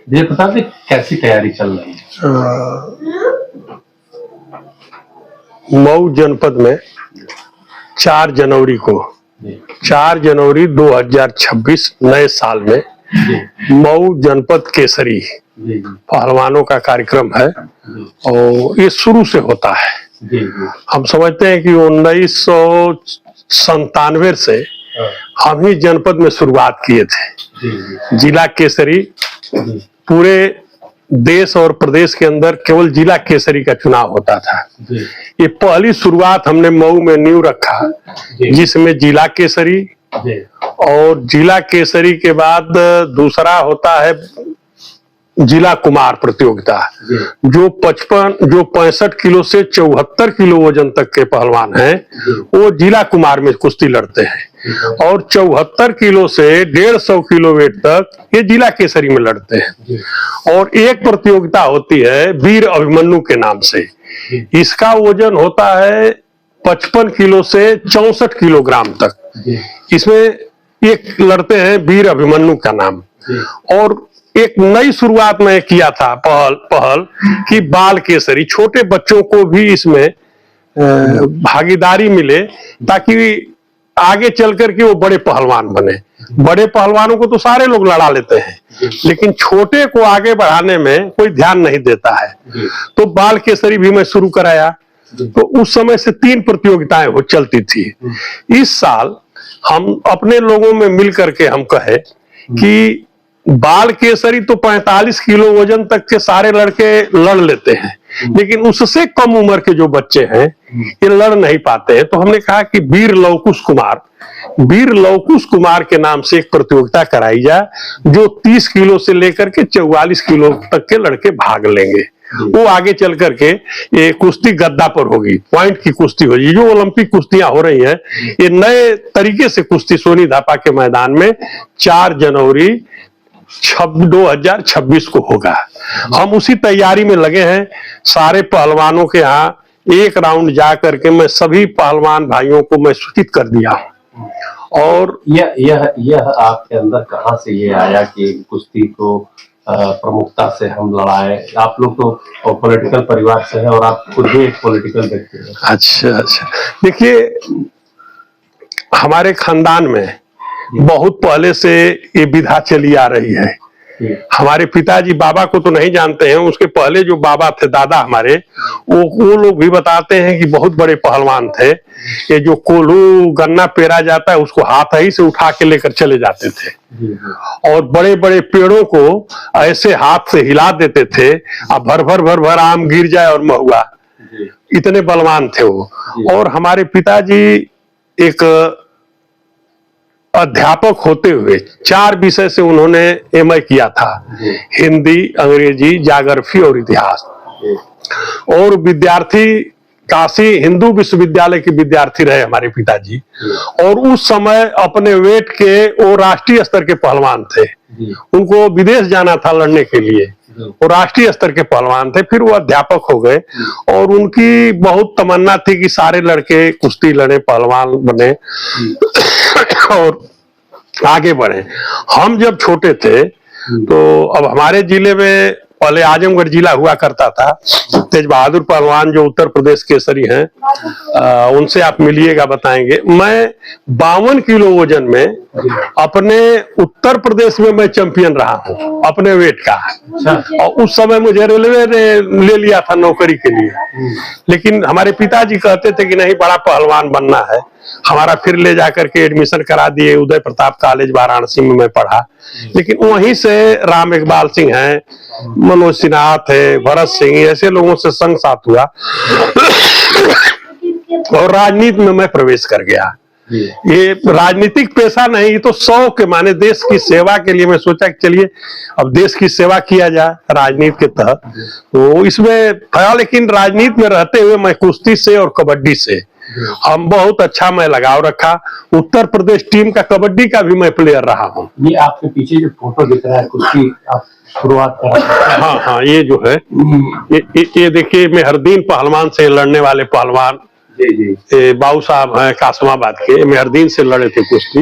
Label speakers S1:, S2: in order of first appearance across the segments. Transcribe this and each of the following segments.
S1: ये बता दें कैसी तैयारी चल रही है?
S2: मऊ जनपद में 4 जनवरी को 4 जनवरी 2026 नए साल में मऊ जनपद केसरी पहलवानों का कार्यक्रम है और ये शुरू से होता है। हम समझते हैं कि 1997 से हम ही जनपद में शुरुआत किए थे। जिला केसरी पूरे देश और प्रदेश के अंदर केवल जिला केसरी का चुनाव होता था। ये पहली शुरुआत हमने मऊ में नींव रखा, जिसमें जिला केसरी और जिला केसरी के बाद दूसरा होता है जिला कुमार प्रतियोगिता, जो 65 किलो से 74 किलो वजन तक के पहलवान हैं वो जिला कुमार में कुश्ती लड़ते हैं और 74 किलो से 150 किलो वेट तक ये जिला केसरी में लड़ते हैं। और एक प्रतियोगिता होती है वीर अभिमन्यु के नाम से, इसका वजन होता है 55 किलो से 64 किलोग्राम तक। इसमें एक लड़ते हैं वीर अभिमन्यु का नाम। और एक नई शुरुआत में किया था पहल कि बाल केसरी, छोटे बच्चों को भी इसमें भागीदारी मिले ताकि आगे चल करके वो बड़े पहलवान बने। बड़े पहलवानों को तो सारे लोग लड़ा लेते हैं, लेकिन छोटे को आगे बढ़ाने में कोई ध्यान नहीं देता है। तो बाल केसरी भी मैं शुरू कराया, तो उस समय से 3 प्रतियोगिताएं हो चलती थी। इस साल हम अपने लोगों में मिल करके हम कहे कि बाल केसरी तो 45 किलो वजन तक के सारे लड़के लड़ लेते हैं, लेकिन उससे कम उम्र के जो बच्चे हैं ये लड़ नहीं पाते हैं। तो हमने कहा कि वीर लवकुश कुमार के नाम से एक प्रतियोगिता कराई जाए, जो 30 किलो से लेकर के 44 किलो तक के लड़के भाग लेंगे। वो आगे चल करके ये कुश्ती गद्दा पर होगी, पॉइंट की कुश्ती होगी। जो ओलंपिक कुश्तियां हो रही हैं ये नए तरीके से कुश्ती सोनी धापा के मैदान में 4 जनवरी 2026 को होगा। हम उसी तैयारी में लगे हैं। सारे पहलवानों के यहाँ एक राउंड जा करके मैं सभी पहलवान भाइयों को मैं सूचित कर दिया हूँ। और
S1: यह आपके अंदर कहाँ से ये आया कि कुश्ती को प्रमुखता से हम लड़ाए? आप लोग तो पॉलिटिकल परिवार से हैं और आप खुद भी एक पॉलिटिकल व्यक्ति हैं।
S2: अच्छा, देखिए हमारे खानदान में बहुत पहले से ये विधा चली आ रही है। हमारे पिताजी बाबा को तो नहीं जानते हैं, उसके पहले जो बाबा थे दादा हमारे, वो लोग भी बताते हैं कि बहुत बड़े पहलवान थे। ये जो कोल्हू गन्ना पेरा जाता है उसको हाथ ही से उठा के लेकर चले जाते थे और बड़े बड़े पेड़ों को ऐसे हाथ से हिला देते थे, अब भर आम गिर जाए और महुआ, इतने बलवान थे वो। और हमारे पिताजी एक अध्यापक होते हुए 4 विषय से उन्होंने एमए किया था, हिंदी, अंग्रेजी, ज्योग्राफी और इतिहास। और विद्यार्थी काशी हिंदू विश्वविद्यालय के विद्यार्थी रहे हमारे पिताजी। और उस समय अपने वेट के वो राष्ट्रीय स्तर के पहलवान थे। उनको विदेश जाना था लड़ने के लिए, वो राष्ट्रीय स्तर के पहलवान थे। फिर वो अध्यापक हो गए और उनकी बहुत तमन्ना थी कि सारे लड़के कुश्ती लड़े, पहलवान बने और आगे बढ़े। हम जब छोटे थे तो अब हमारे जिले में पहले आजमगढ़ जिला हुआ करता था। तेज बहादुर पहलवान जो उत्तर प्रदेश केसरी हैं, उनसे आप मिलिएगा, बताएंगे। मैं 52 किलो वजन में अपने उत्तर प्रदेश में मैं चैंपियन रहा हूँ अपने वेट का। और उस समय मुझे रेलवे ने ले लिया था नौकरी के लिए, लेकिन हमारे पिताजी कहते थे कि नहीं, बड़ा पहलवान बनना है। हमारा फिर ले जाकर के एडमिशन करा दिए उदय प्रताप कॉलेज वाराणसी में मैं पढ़ा। लेकिन वहीं से राम इकबाल सिंह हैं, मनोज सिन्हा थे, भरत सिंह, ऐसे लोगों से संग साथ हुआ और राजनीति में मैं प्रवेश कर गया। ये राजनीतिक पेशा नहीं, ये तो शौक के माने देश की सेवा के लिए मैं सोचा कि चलिए अब देश की सेवा किया जाए राजनीति के तहत। तो इसमें था, लेकिन राजनीति में रहते हुए मैं कुश्ती से और कबड्डी से हम बहुत अच्छा मैं लगाव रखा। उत्तर प्रदेश टीम का कबड्डी का भी मैं प्लेयर रहा हूँ।
S1: ये आपके पीछे जो फोटो दिख रहा है कुश्ती आप शुरुआत कर,
S2: हाँ, ये जो है ये देखिए मेहरदीन पहलवान से लड़ने वाले पहलवान बाबू साहब हैं कासमाबाद के, मेहरदीन से लड़े थे कुश्ती।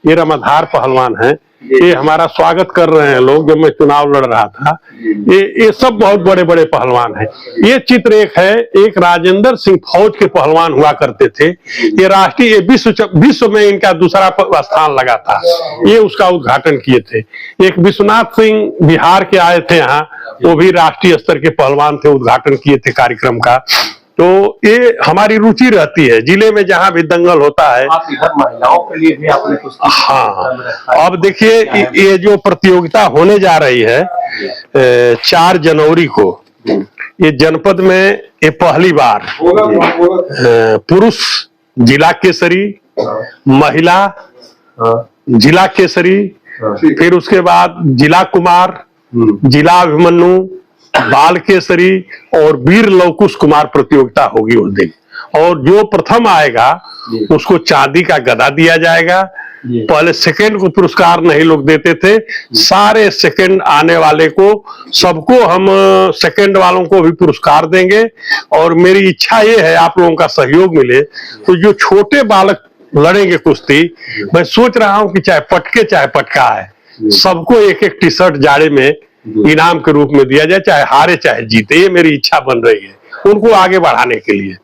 S2: ये रमाधार पहलवान हैं, ये हमारा स्वागत कर रहे हैं लोग। जब मैं चुनाव लड़ रहा था, ये सब बहुत बड़े बड़े पहलवान हैं। ये चित्र एक है, एक राजेंद्र सिंह फौज के पहलवान हुआ करते थे। ये राष्ट्रीय विश्व में इनका दूसरा स्थान लगा था। ये उसका उद्घाटन किए थे। एक विश्वनाथ सिंह बिहार के आए थे यहाँ, वो भी राष्ट्रीय स्तर के पहलवान थे, उद्घाटन किए थे कार्यक्रम का। तो ये हमारी रुचि रहती है, जिले में जहां भी दंगल होता है।
S1: आप इधर महिलाओं के लिए भी आपने कुछ
S2: हाँ, अब देखिए ये जो प्रतियोगिता होने जा रही है 4 जनवरी को, ये जनपद में ये पहली बार पुरुष जिला केसरी, महिला जिला केसरी, फिर उसके बाद जिला कुमार, जिला अभिमन्यु, बाल केसरी और वीर लवकुश कुमार प्रतियोगिता होगी उस दिन। और जो प्रथम आएगा उसको चांदी का गदा दिया जाएगा। पहले सेकंड को पुरस्कार नहीं लोग देते थे, सारे सेकंड आने वाले को, सबको हम सेकंड वालों को भी पुरस्कार देंगे। और मेरी इच्छा ये है आप लोगों का सहयोग मिले, तो जो छोटे बालक लड़ेंगे कुश्ती, मैं सोच रहा हूं कि चाहे पटके चाहे पटका है, सबको एक एक टी शर्ट जाड़े में इनाम के रूप में दिया जाए, चाहे हारे चाहे जीते। ये मेरी इच्छा बन रही है उनको आगे बढ़ाने के लिए।